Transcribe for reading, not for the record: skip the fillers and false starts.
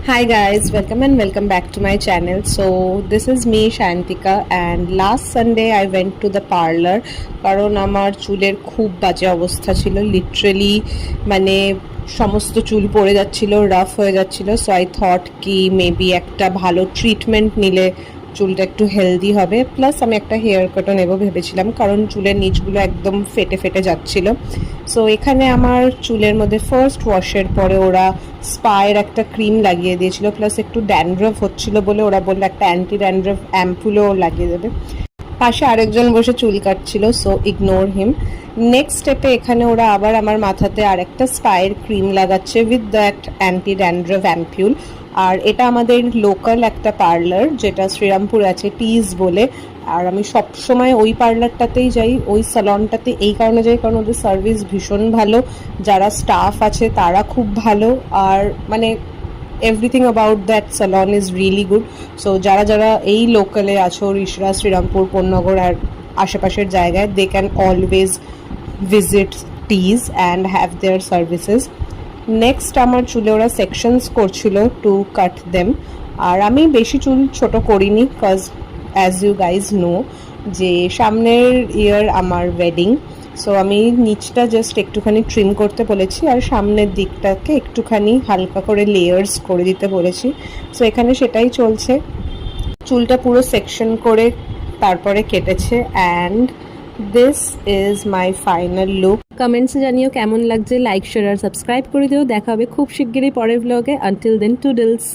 Hi guys, welcome back to my channel. So this is me Shantika and last Sunday I went to the parlor কারণ আমার চুলের খুব বাজে অবস্থা ছিল লিটারালি মানে সমস্ত চুল পড়ে যাচ্ছিল রাফ হয়ে যাচ্ছিল সো আই থট কি মেবি একটা ভালো ট্রিটমেন্ট নিলে চুলটা একটু হেলদি হবে প্লাস আমি একটা হেয়ার কাটও নেব ভেবেছিলাম কারণ চুলের নিচগুলো একদম ফেটে ফেটে যাচ্ছিল সো এখানে আমার চুলের মধ্যে ফার্স্ট ওয়াশের পরে ওরা স্পায়ের একটা ক্রিম লাগিয়ে দিয়েছিল প্লাস একটু ড্যান্ড্রফ হচ্ছিল বলে ওরা বললো একটা অ্যান্টি ড্যান্ড্রফ অ্যাম্পুলও লাগিয়ে দেবে পাশে আরেকজন বসে চুল কাটছিল সো ইগনোর হিম নেক্সট স্টেপে এখানে ওরা আবার আমার মাথাতে আরেকটা স্পায়ের ক্রিম লাগাচ্ছে with that anti dandruff ampoule আর এটা আমাদের লোকাল একটা পার্লার যেটা শ্রীরামপুর আছে টিজ বলে আর আমি সব সময় ওই পার্লারটাতেই যাই ওই স্যালনটাতে এই কারণে যাই কারণ ওদের সার্ভিস ভীষণ ভালো যারা স্টাফ আছে তারা খুব ভালো আর মানে everything about that salon is really good so যারা যারা এই লোকালে আছো রিষড়া শ্রীরামপুর পণ্যগর আর আশেপাশের জায়গায় they can always visit these and have their services next আমার চুলে ওরা সেকশনস করছিল টু কাট দেম আর আমি বেশি চুল ছোট করিনি cause as you guys know যে সামনের ইয়ার আমার ওয়েডিং সো আমি নিচটা জাস্ট একটুখানি ট্রিম করতে বলেছি আর সামনের দিকটাকে একটুখানি হালকা করে লেয়ার্স করে দিতে বলেছি সো এখানে সেটাই চলছে চুলটা পুরো সেকশন করে তারপরে কেটেছে and this is my final look কমেন্টসে জানিও কেমন লাগছে লাইক শেয়ার আর সাবস্ক্রাইব করে দিও দেখা হবে খুব শিগগিরই পরের ব্লগে আনটিল দেন টুডলস